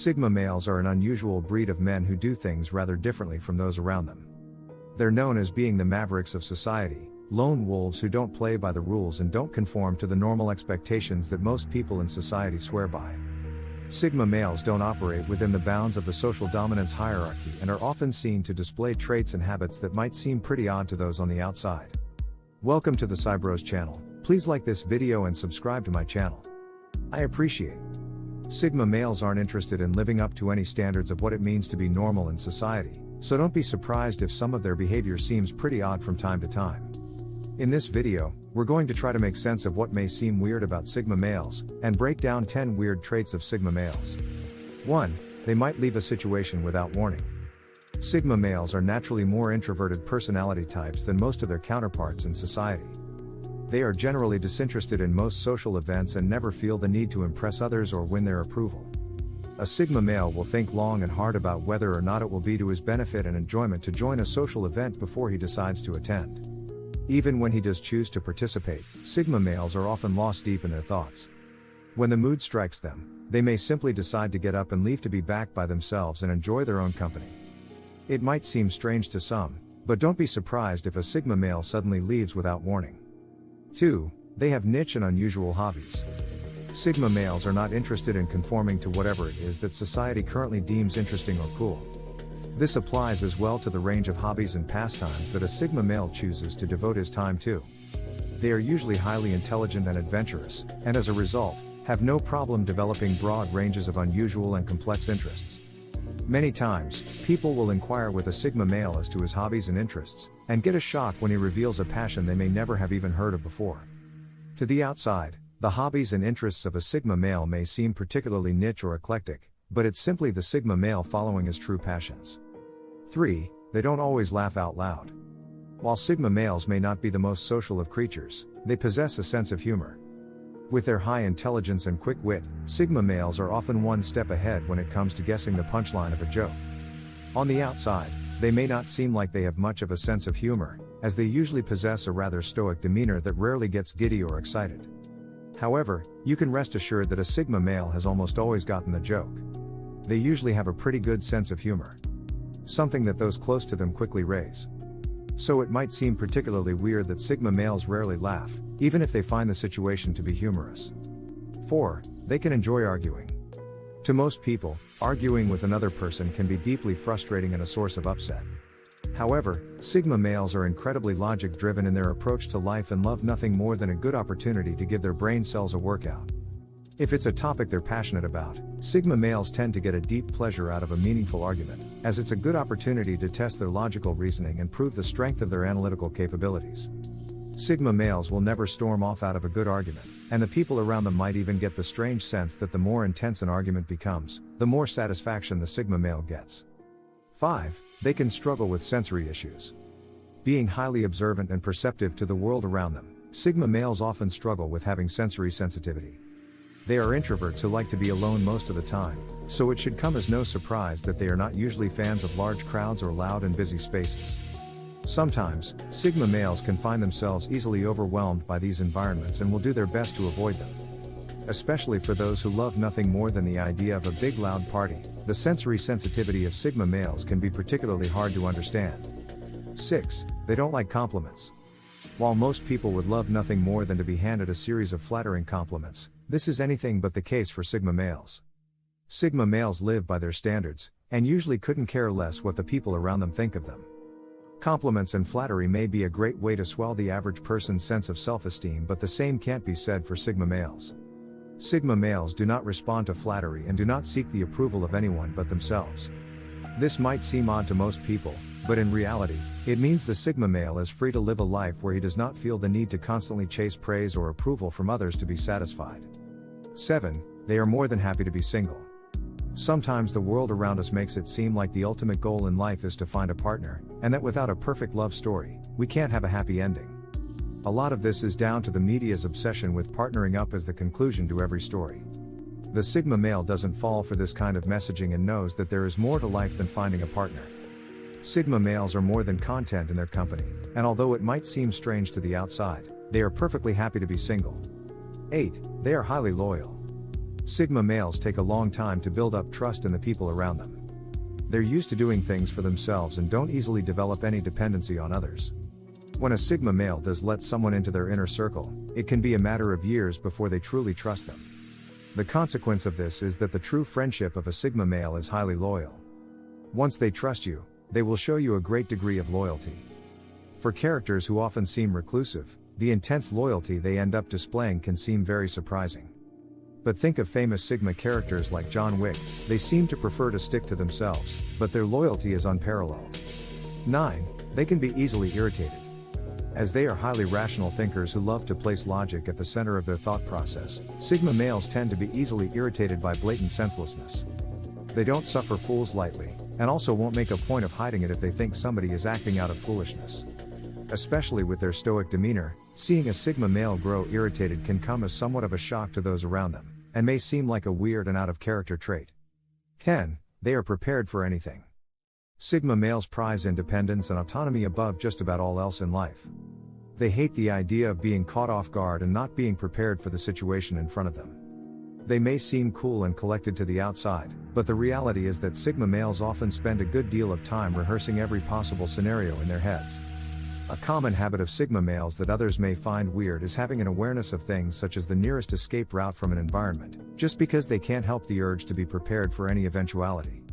Sigma males are an unusual breed of men who do things rather differently from those around them. They're known as being the mavericks of society, lone wolves who don't play by the rules and don't conform to the normal expectations that most people in society swear by. Sigma males don't operate within the bounds of the social dominance hierarchy and are often seen to display traits and habits that might seem pretty odd to those on the outside. Welcome to the Sibros channel. Please like this video and subscribe to my channel. I appreciate. Sigma males aren't interested in living up to any standards of what it means to be normal in society, so don't be surprised if some of their behavior seems pretty odd from time to time. In this video, we're going to try to make sense of what may seem weird about Sigma males, and break down 10 weird traits of Sigma males. 1. They might leave a situation without warning. Sigma males are naturally more introverted personality types than most of their counterparts in society. They are generally disinterested in most social events and never feel the need to impress others or win their approval. A Sigma male will think long and hard about whether or not it will be to his benefit and enjoyment to join a social event before he decides to attend. Even when he does choose to participate, Sigma males are often lost deep in their thoughts. When the mood strikes them, they may simply decide to get up and leave to be back by themselves and enjoy their own company. It might seem strange to some, but don't be surprised if a Sigma male suddenly leaves without warning. 2. They have niche and unusual hobbies. Sigma males are not interested in conforming to whatever it is that society currently deems interesting or cool. This applies as well to the range of hobbies and pastimes that a Sigma male chooses to devote his time to. They are usually highly intelligent and adventurous, and as a result, have no problem developing broad ranges of unusual and complex interests. Many times, people will inquire with a Sigma male as to his hobbies and interests, and get a shock when he reveals a passion they may never have even heard of before. To the outside, the hobbies and interests of a Sigma male may seem particularly niche or eclectic, but it's simply the Sigma male following his true passions. 3. They don't always laugh out loud. While Sigma males may not be the most social of creatures, they possess a sense of humor. With their high intelligence and quick wit, Sigma males are often one step ahead when it comes to guessing the punchline of a joke. On the outside, they may not seem like they have much of a sense of humor, as they usually possess a rather stoic demeanor that rarely gets giddy or excited. However, you can rest assured that a Sigma male has almost always gotten the joke. They usually have a pretty good sense of humor, something that those close to them quickly raise. So it might seem particularly weird that Sigma males rarely laugh, even if they find the situation to be humorous. 4. They can enjoy arguing. To most people, arguing with another person can be deeply frustrating and a source of upset. However, Sigma males are incredibly logic-driven in their approach to life and love nothing more than a good opportunity to give their brain cells a workout. If it's a topic they're passionate about, Sigma males tend to get a deep pleasure out of a meaningful argument, as it's a good opportunity to test their logical reasoning and prove the strength of their analytical capabilities. Sigma males will never storm off out of a good argument, and the people around them might even get the strange sense that the more intense an argument becomes, the more satisfaction the Sigma male gets. 5. They can struggle with sensory issues. Being highly observant and perceptive to the world around them, Sigma males often struggle with having sensory sensitivity. They are introverts who like to be alone most of the time, so it should come as no surprise that they are not usually fans of large crowds or loud and busy spaces. Sometimes, Sigma males can find themselves easily overwhelmed by these environments and will do their best to avoid them. Especially for those who love nothing more than the idea of a big loud party, the sensory sensitivity of Sigma males can be particularly hard to understand. 6. They don't like compliments. While most people would love nothing more than to be handed a series of flattering compliments, this is anything but the case for Sigma males. Sigma males live by their standards, and usually couldn't care less what the people around them think of them. Compliments and flattery may be a great way to swell the average person's sense of self-esteem, but the same can't be said for Sigma males. Sigma males do not respond to flattery and do not seek the approval of anyone but themselves. This might seem odd to most people, but in reality, it means the Sigma male is free to live a life where he does not feel the need to constantly chase praise or approval from others to be satisfied. 7. They are more than happy to be single. Sometimes the world around us makes it seem like the ultimate goal in life is to find a partner, and that without a perfect love story, we can't have a happy ending. A lot of this is down to the media's obsession with partnering up as the conclusion to every story. The Sigma male doesn't fall for this kind of messaging and knows that there is more to life than finding a partner. Sigma males are more than content in their company, and although it might seem strange to the outside, they are perfectly happy to be single. 8. They are highly loyal. Sigma males take a long time to build up trust in the people around them. They're used to doing things for themselves and don't easily develop any dependency on others. When a Sigma male does let someone into their inner circle, it can be a matter of years before they truly trust them. The consequence of this is that the true friendship of a Sigma male is highly loyal. Once they trust you, they will show you a great degree of loyalty. For characters who often seem reclusive, the intense loyalty they end up displaying can seem very surprising. But think of famous Sigma characters like John Wick, they seem to prefer to stick to themselves, but their loyalty is unparalleled. 9. They can be easily irritated. As they are highly rational thinkers who love to place logic at the center of their thought process, Sigma males tend to be easily irritated by blatant senselessness. They don't suffer fools lightly, and also won't make a point of hiding it if they think somebody is acting out of foolishness. Especially with their stoic demeanor, seeing a Sigma male grow irritated can come as somewhat of a shock to those around them, and may seem like a weird and out of character trait. 10. They are prepared for anything. Sigma males prize independence and autonomy above just about all else in life. They hate the idea of being caught off guard and not being prepared for the situation in front of them. They may seem cool and collected to the outside, but the reality is that Sigma males often spend a good deal of time rehearsing every possible scenario in their heads. A common habit of Sigma males that others may find weird is having an awareness of things such as the nearest escape route from an environment, just because they can't help the urge to be prepared for any eventuality.